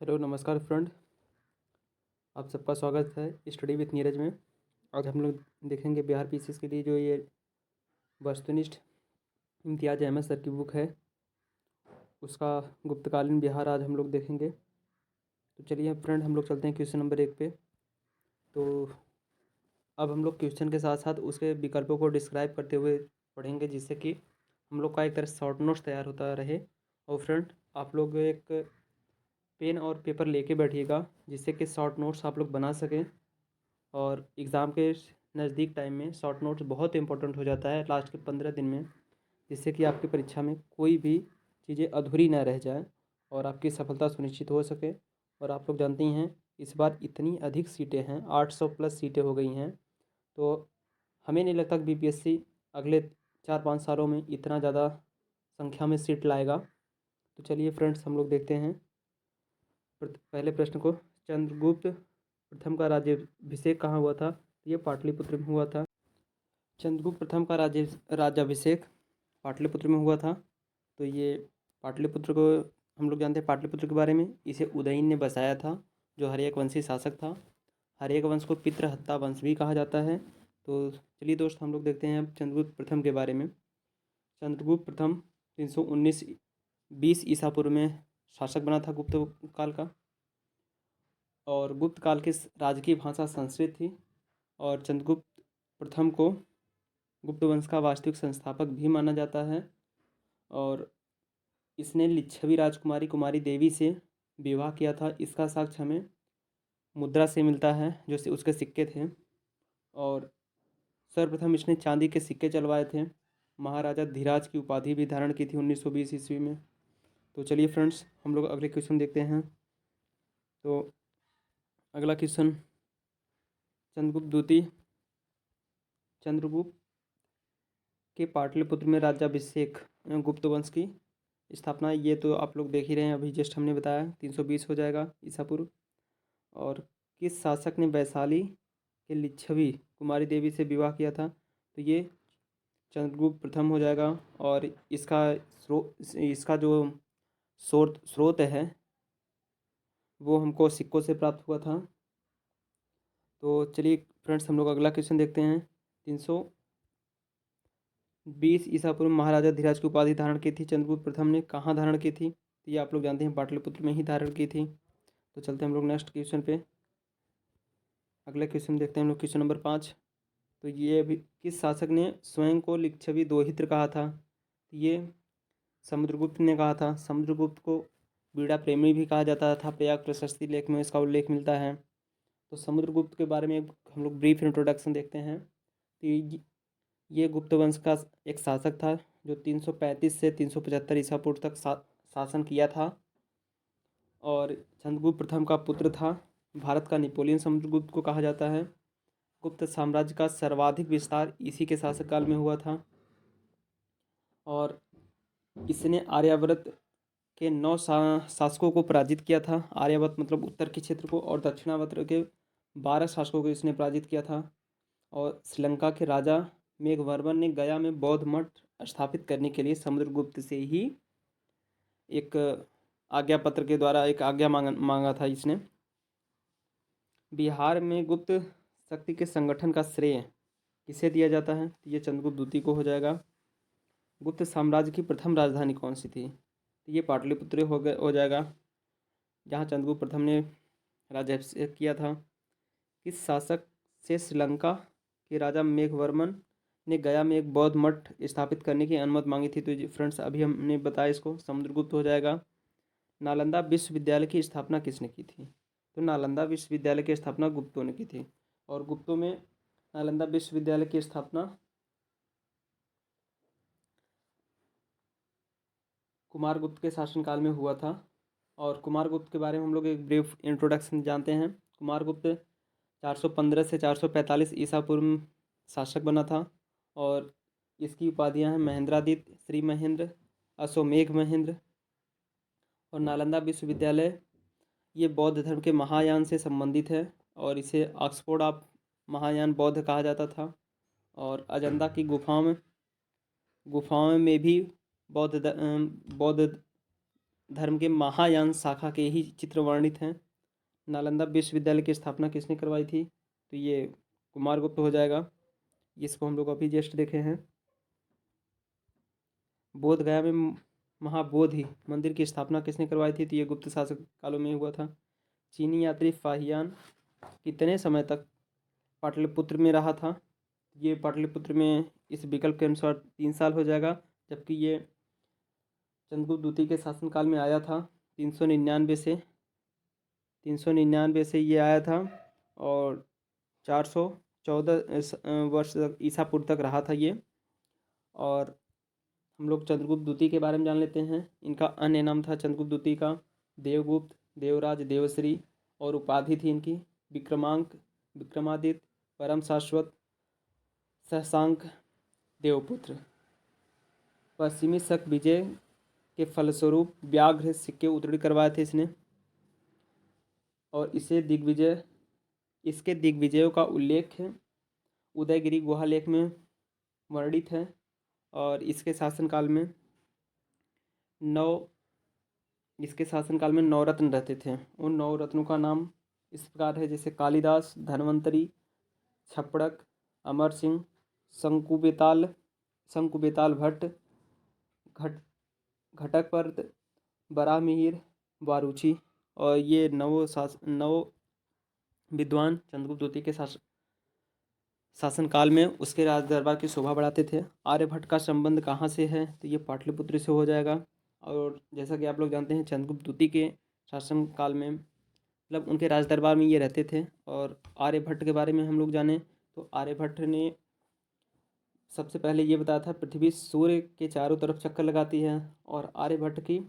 Hello नमस्कार friend. आप सबका स्वागत है स्टडी विथ नीरज में। आज हम लोग देखेंगे बिहार पीसीएस के लिए जो ये वस्तुनिष्ठ इम्तियाज़ अहमद सर की बुक है, उसका गुप्तकालीन बिहार आज हम लोग देखेंगे। तो चलिए फ्रेंड, हम लोग चलते हैं क्वेश्चन नंबर 1 पे। तो अब हम लोग क्वेश्चन के साथ साथ उसके विकल्पों को डिस्क्राइब करते हुए पढ़ेंगे, जिससे कि हम लोग का एक तरह शॉर्ट नोट्स तैयार होता रहे। और फ्रेंड, आप लोग एक पेन और पेपर लेके बैठिएगा, जिससे कि शॉर्ट नोट्स आप लोग बना सकें। और एग्ज़ाम के नज़दीक टाइम में शॉर्ट नोट्स बहुत इंपॉर्टेंट हो जाता है लास्ट के 15 दिन में, जिससे कि आपकी परीक्षा में कोई भी चीज़ें अधूरी ना रह जाए और आपकी सफलता सुनिश्चित हो सके। और आप लोग जानते ही हैं, इस बार इतनी अधिक सीटें हैं, 800 प्लस सीटें हो गई हैं। तो हमें नहीं लगता कि बीपीएससी अगले 4-5 सालों में इतना ज़्यादा संख्या में सीट लाएगा। तो चलिए फ्रेंड्स, हम लोग देखते हैं पहले प्रश्न को। चंद्रगुप्त प्रथम का राज्याभिषेक कहाँ हुआ था? ये पाटलिपुत्र में हुआ था। चंद्रगुप्त प्रथम का राज्याभिषेक पाटलिपुत्र में हुआ था। तो ये पाटलिपुत्र को हम लोग जानते हैं। पाटलिपुत्र के बारे में, इसे उदयन ने बसाया था, जो हर्यक वंशी शासक था। हर्यक वंश को पितृहत्ता वंश भी कहा जाता है। तो चलिए दोस्त, हम लोग देखते हैं अब चंद्रगुप्त प्रथम के बारे में। चंद्रगुप्त प्रथम 319 20 ईसा पूर्व में शासक बना था गुप्त काल का। और गुप्त काल की राजकीय भाषा संस्कृत थी। और चंद्रगुप्त प्रथम को गुप्त वंश का वास्तविक संस्थापक भी माना जाता है। और इसने लिच्छवी राजकुमारी कुमारी देवी से विवाह किया था। इसका साक्ष्य हमें मुद्रा से मिलता है, जो उसके सिक्के थे। और सर्वप्रथम इसने चांदी के सिक्के चलवाए थे। महाराजा धीराज की उपाधि भी धारण की थी 1920 ईस्वी में। तो चलिए फ्रेंड्स, हम लोग अगले क्वेश्चन देखते हैं। तो अगला क्वेश्चन, चंद्रगुप्त द्वितीय चंद्रगुप्त के पाटलिपुत्र में राज्याभिषेक गुप्त वंश की स्थापना, ये तो आप लोग देख ही रहे हैं, अभी जस्ट हमने बताया 320 हो जाएगा ईसा पूर्व। और किस शासक ने वैशाली के लिच्छवी कुमारी देवी से विवाह किया था? तो ये चंद्रगुप्त प्रथम हो जाएगा। और इसका जो स्रोत है वो हमको सिक्कों से प्राप्त हुआ था। तो चलिए फ्रेंड्स, हम लोग अगला क्वेश्चन देखते हैं। 320 ईसा पूर्व महाराजा धीराज की उपाधि धारण की थी चंद्रगुप्त प्रथम ने, कहाँ धारण की थी? तो ये आप लोग जानते हैं, पाटलिपुत्र में ही धारण की थी। तो चलते हैं हम लोग नेक्स्ट क्वेश्चन पे। अगला क्वेश्चन देखते हैं हम लोग, क्वेश्चन नंबर 5। तो ये अभी किस शासक ने स्वयं को लिच्छवी दोहित्र कहा था? तो ये समुद्रगुप्त ने कहा था। समुद्रगुप्त को वीणा प्रेमी भी कहा जाता था। प्रयाग प्रशस्ति लेख में इसका उल्लेख मिलता है। तो समुद्रगुप्त के बारे में हम लोग ब्रीफ इंट्रोडक्शन देखते हैं। तो ये गुप्त वंश का एक शासक था, जो 335 से 375 ईसा पूर्व तक शासन किया था। और चंद्रगुप्त प्रथम का पुत्र था। भारत का नेपोलियन समुद्रगुप्त को कहा जाता है। गुप्त साम्राज्य का सर्वाधिक विस्तार इसी के शासनकाल में हुआ था। और इसने आर्यावर्त के 9 शासकों को पराजित किया था। आर्यावर्त मतलब उत्तर के क्षेत्र को, और दक्षिणावर्त के 12 शासकों को इसने पराजित किया था। और श्रीलंका के राजा मेघवर्मन ने गया में बौद्ध मठ स्थापित करने के लिए समुद्रगुप्त से ही एक आज्ञा पत्र के द्वारा एक आज्ञा मांगा था इसने। बिहार में गुप्त शक्ति के संगठन का श्रेय किसे दिया जाता है? तो ये चंद्रगुप्त द्वितीय को हो जाएगा। गुप्त साम्राज्य की प्रथम राजधानी कौन सी थी? तो ये पाटलिपुत्र हो जाएगा, जहाँ चंद्रगुप्त प्रथम ने राज्याभिषेक किया था। किस शासक से श्रीलंका के राजा मेघवर्मन ने गया में एक बौद्ध मठ स्थापित करने की अनुमति मांगी थी? तो फ्रेंड्स, अभी हमने बताया, इसको समुद्रगुप्त हो जाएगा। नालंदा विश्वविद्यालय की स्थापना किसने की थी? तो नालंदा विश्वविद्यालय की स्थापना गुप्तों ने की थी। और गुप्तों में नालंदा विश्वविद्यालय की स्थापना कुमारगुप्त के शासनकाल में हुआ था। और कुमारगुप्त के बारे में हम लोग एक ब्रीफ इंट्रोडक्शन जानते हैं। कुमारगुप्त 415 से 445 ईसा पूर्व शासक बना था। और इसकी उपाधियां हैं महेंद्रादित्य, श्री महेंद्र, अश्वमेघ महेंद्र। और नालंदा विश्वविद्यालय ये बौद्ध धर्म के महायान से संबंधित है, और इसे ऑक्सफोर्ड ऑफ महायान बौद्ध कहा जाता था। और अजंता की गुफाओं में भी बौद्ध धर्म के महायान शाखा के ही चित्र वर्णित हैं। नालंदा विश्वविद्यालय की स्थापना किसने करवाई थी? तो ये कुमारगुप्त हो जाएगा। इसको हम लोग अभी जस्ट देखे हैं। बोध गया में महाबोधि मंदिर की स्थापना किसने करवाई थी? तो ये गुप्त शासक कालों में हुआ था। चीनी यात्री फाहियान कितने समय तक पाटलिपुत्र में रहा था? ये पाटलिपुत्र में इस विकल्प के अनुसार 3 साल हो जाएगा, जबकि ये चंद्रगुप्त द्वितीय के शासनकाल में आया था 399 से ये आया था और 414 वर्ष तक ईसा पूर्व तक रहा था ये। और हम लोग चंद्रगुप्त द्वितीय के बारे में जान लेते हैं। इनका अन्य नाम था चंद्रगुप्त द्वितीय का देवगुप्त, देवराज, देवश्री, और उपाधि थी इनकी विक्रमांक, विक्रमादित्य, परम शाश्वत, शशांक, देवपुत्र। पश्चिमी शक विजय के फलस्वरूप व्याघ्र सिक्के उत्कीर्ण करवाए थे इसने, और इसके दिग्विजयों का उल्लेख उदयगिरी गुहा लेख में वर्णित है। और इसके शासनकाल में 9 रत्न रहते थे। उन 9 रत्नों का नाम इस प्रकार है, जैसे कालिदास, धन्वंतरी, छप्पड़क, अमर सिंह, शंकुबेताल भट्ट, घटकपर्त, बराहमिहिर, वारुची। और ये 9 विद्वान चंद्रगुप्त द्वितीय के शासनकाल में उसके राज दरबार की शोभा बढ़ाते थे। आर्यभट्ट का संबंध कहाँ से है? तो ये पाटलिपुत्र से हो जाएगा। और जैसा कि आप लोग जानते हैं चंद्रगुप्त द्वितीय के शासनकाल में मतलब उनके राज दरबार में ये रहते थे। और आर्यभट्ट के बारे में हम लोग जाने तो आर्यभट्ट ने सबसे पहले ये बताया था पृथ्वी सूर्य के चारों तरफ चक्कर लगाती है। और आर्यभट्ट की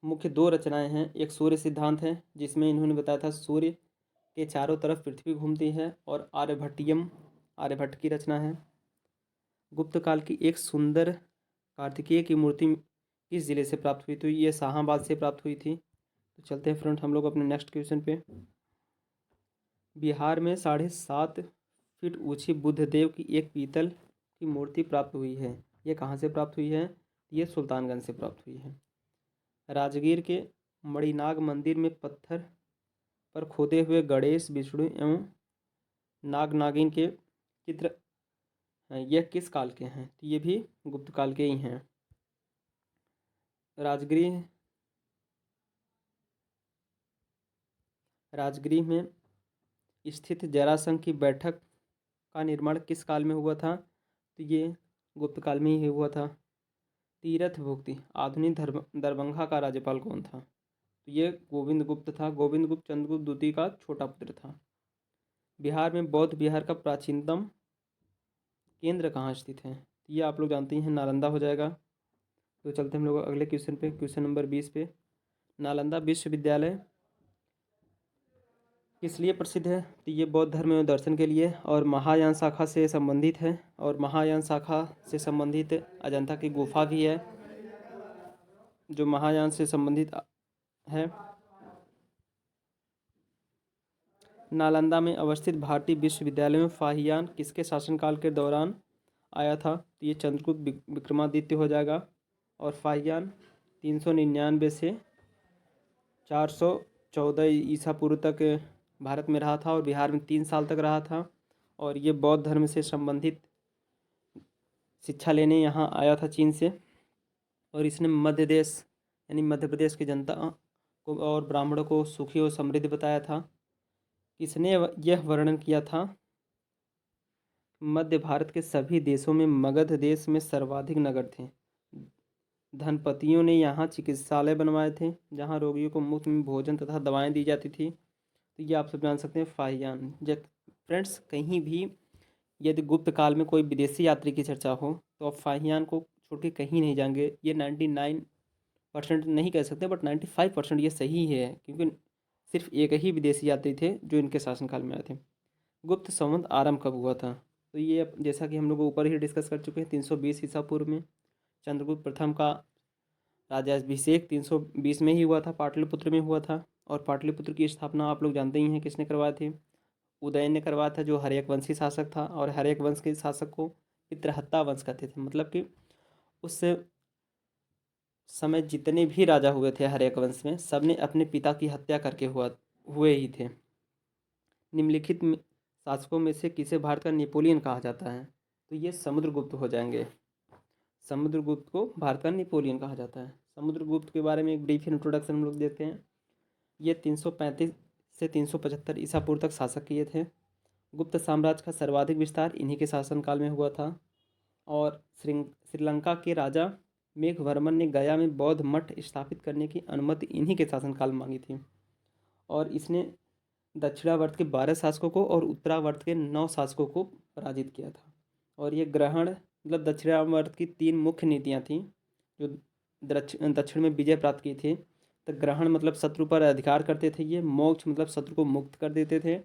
मुख्य 2 रचनाएं हैं। एक सूर्य सिद्धांत है जिसमें इन्होंने बताया था सूर्य के चारों तरफ पृथ्वी घूमती है, और आर्यभट्टियम आर्यभट्ट की रचना है। गुप्त काल की एक सुंदर कार्तिकेय की मूर्ति किस जिले से प्राप्त हुई? तो ये शाहाबाद से प्राप्त हुई थी। तो चलते हैं फ्रेंड हम लोग अपने नेक्स्ट क्वेश्चन पे। बिहार में 7.5 फीट ऊंची बुद्धदेव की एक पीतल की मूर्ति प्राप्त हुई है। ये कहाँ से प्राप्त हुई है? ये सुल्तानगंज से प्राप्त हुई है। राजगीर के मणिनाग मंदिर में पत्थर पर खोदे हुए गणेश, विष्णु एवं नाग नागिन के चित्र यह किस काल के हैं? तो ये भी गुप्त काल के ही हैं। राजगृह में स्थित जरासंध की बैठक का निर्माण किस काल में हुआ था? तो ये गुप्त काल में ही हुआ था। तीरथ भुक्ति आधुनिक दरभंगा का राज्यपाल कौन था? तो ये गोविंद गुप्त था। गोविंद गुप्त चंद्रगुप्त द्वितीय का छोटा पुत्र था। बिहार में बौद्ध विहार का प्राचीनतम केंद्र कहाँ स्थित है? ये आप लोग जानते हैं नालंदा हो जाएगा। तो चलते हम लोग अगले क्वेश्चन पे, क्वेश्चन नंबर 20 पे। नालंदा विश्वविद्यालय किस लिए प्रसिद्ध है? तो ये बौद्ध धर्म एवं दर्शन के लिए और महायान शाखा से संबंधित है। और महायान शाखा से संबंधित अजंता की गुफा भी है जो महायान से संबंधित है। नालंदा में अवस्थित भारतीय विश्वविद्यालय में फाहियान किसके शासनकाल के दौरान आया था? तो ये चंद्रगुप्त विक्रमादित्य हो जाएगा। और फाहियान 399 से 414 ईसा पूर्व तक भारत में रहा था और बिहार में 3 साल तक रहा था। और ये बौद्ध धर्म से संबंधित शिक्षा लेने यहाँ आया था चीन से। और इसने मध्य देश यानी मध्य प्रदेश की जनता को और ब्राह्मणों को सुखी और समृद्ध बताया था। किसने यह वर्णन किया था? मध्य भारत के सभी देशों में मगध देश में सर्वाधिक नगर थे। धनपतियों ने यहाँ चिकित्सालय बनवाए थे जहाँ रोगियों को मुफ्त में भोजन तथा दवाएं दी जाती थी। तो ये आप सब जान सकते हैं फाहियान। जब फ्रेंड्स कहीं भी यदि गुप्त काल में कोई विदेशी यात्री की चर्चा हो तो आप फाहियान को छोड़ के कहीं नहीं जाएंगे। ये 99% नहीं कह सकते बट 95% ये सही है, क्योंकि सिर्फ एक ही विदेशी यात्री थे जो इनके शासनकाल में आए थे। गुप्त संवत आरंभ कब हुआ था? तो ये जैसा कि हम लोग ऊपर ही डिस्कस कर चुके हैं 320 ईसा पूर्व में। चंद्रगुप्त प्रथम का राज्याभिषेक 320 में ही हुआ था, पाटलिपुत्र में हुआ था। और पाटलिपुत्र की स्थापना आप लोग जानते ही हैं किसने करवाए थे? उदयन ने करवाया था, जो हर्यक वंशी शासक था। और हर्यक वंश के शासक को पितृहत्ता वंश कहते थे, मतलब कि उस समय जितने भी राजा हुए थे हर्यक वंश में, सब ने अपने पिता की हत्या करके हुए ही थे। निम्नलिखित शासकों में से किसे भारत का नेपोलियन कहा जाता है? तो ये समुद्रगुप्त हो जाएंगे। समुद्रगुप्त को भारत का नेपोलियन कहा जाता है। समुद्रगुप्त के बारे में एक ब्रीफ इंट्रोडक्शन हम लोग देखते हैं। ये 335 से 375 ईसा पूर्व तक शासक किए थे। गुप्त साम्राज्य का सर्वाधिक विस्तार इन्हीं के शासनकाल में हुआ था। और श्रीलंका के राजा मेघवर्मन ने गया में बौद्ध मठ स्थापित करने की अनुमति इन्हीं के शासनकाल में मांगी थी। और इसने दक्षिणावर्त के 12 शासकों को और उत्तरावर्त के 9 शासकों को पराजित किया था। और ये ग्रहण मतलब दक्षिणावर्त की 3 मुख्य नीतियाँ थीं जो दक्षिण में विजय प्राप्त की थी। तो ग्रहण मतलब शत्रु पर अधिकार करते थे ये, मोक्ष मतलब शत्रु को मुक्त कर देते थे,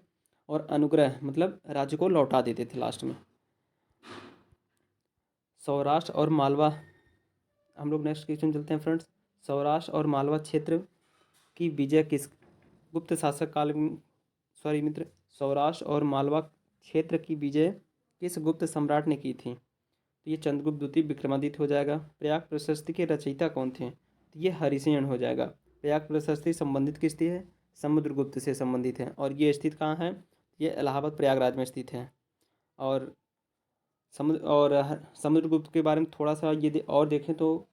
और अनुग्रह मतलब राज्य को लौटा देते थे लास्ट में। सौराष्ट्र और मालवा, हम लोग नेक्स्ट क्वेश्चन चलते हैं फ्रेंड्स। सौराष्ट्र और मालवा क्षेत्र की विजय किस गुप्त शासक काल में, सॉरी मित्र, सौराष्ट्र और मालवा क्षेत्र की विजय किस गुप्त सम्राट ने की थी? तो ये चंद्रगुप्त द्वितीय विक्रमादित्य हो जाएगा। प्रयाग प्रशस्ति के रचयिता कौन थे? तो ये हरिसेन हो जाएगा। प्रयाग प्रशस्ति संबंधित किससे है? समुद्रगुप्त से संबंधित है। और ये स्थित कहाँ है? ये इलाहाबाद प्रयागराज में स्थित है। और समुद्रगुप्त के बारे में थोड़ा सा यदि और देखें तो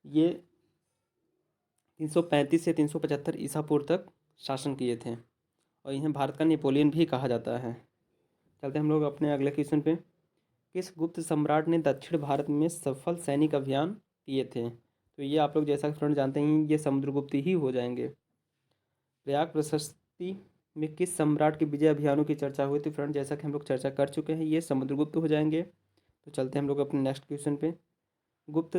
ये 335 से 375 ईसा पूर्व तक शासन किए थे, और इन्हें भारत का नेपोलियन भी कहा जाता है। चलते हम लोग अपने अगले क्वेश्चन पे। किस गुप्त सम्राट ने दक्षिण भारत में सफल सैनिक अभियान किए थे? तो ये आप लोग जैसा कि फ्रेंड जानते हैं ये समुद्रगुप्त ही हो जाएंगे। प्रयाग प्रशस्ति में किस सम्राट के विजय अभियानों की चर्चा हुई थी? फ्रेंड जैसा कि हम लोग चर्चा कर चुके हैं, ये समुद्रगुप्त हो जाएंगे। तो चलते हैं हम लोग अपने नेक्स्ट क्वेश्चन पे। गुप्त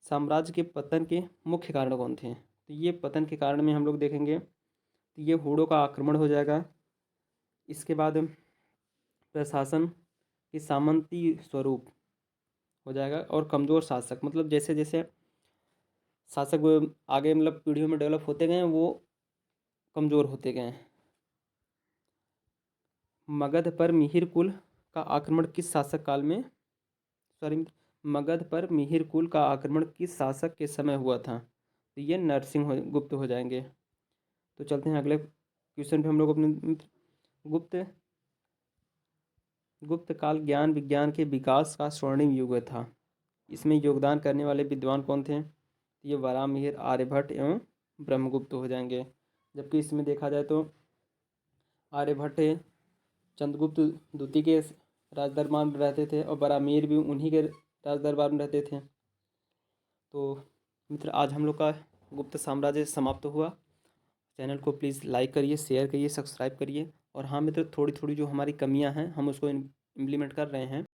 साम्राज्य के पतन के मुख्य कारण कौन थे? तो ये पतन के कारण में हम लोग देखेंगे तो ये हूणों का आक्रमण हो जाएगा। इसके बाद प्रशासन की सामंती स्वरूप हो जाएगा, और कमज़ोर शासक मतलब जैसे जैसे शासक आगे मतलब पीढ़ियों में डेवलप होते गए वो कमज़ोर होते गए। मगध पर मिहिर कुल का आक्रमण किस शासक काल में, सॉरी, मगध पर मिहिर कुल का आक्रमण किस शासक के समय हुआ था? तो ये नरसिंह गुप्त हो जाएंगे। तो चलते हैं अगले क्वेश्चन पे हम लोग अपने। गुप्त काल ज्ञान विज्ञान के विकास का स्वर्णिम युग था। इसमें योगदान करने वाले विद्वान कौन थे? ये वराहमिहिर, आर्यभट्ट एवं ब्रह्मगुप्त हो जाएंगे। जबकि इसमें देखा जाए तो आर्यभट्ट चंद्रगुप्त द्वितीय के राज दरबार में रहते थे, और वराहमिहिर भी उन्हीं के राज दरबार में रहते थे। तो मित्र आज हम लोग का गुप्त साम्राज्य समाप्त हुआ। चैनल को प्लीज़ लाइक करिए, शेयर करिए, सब्सक्राइब करिए। और हाँ मित्र, थोड़ी थोड़ी जो हमारी कमियां हैं हम उसको इम्प्लीमेंट कर रहे हैं।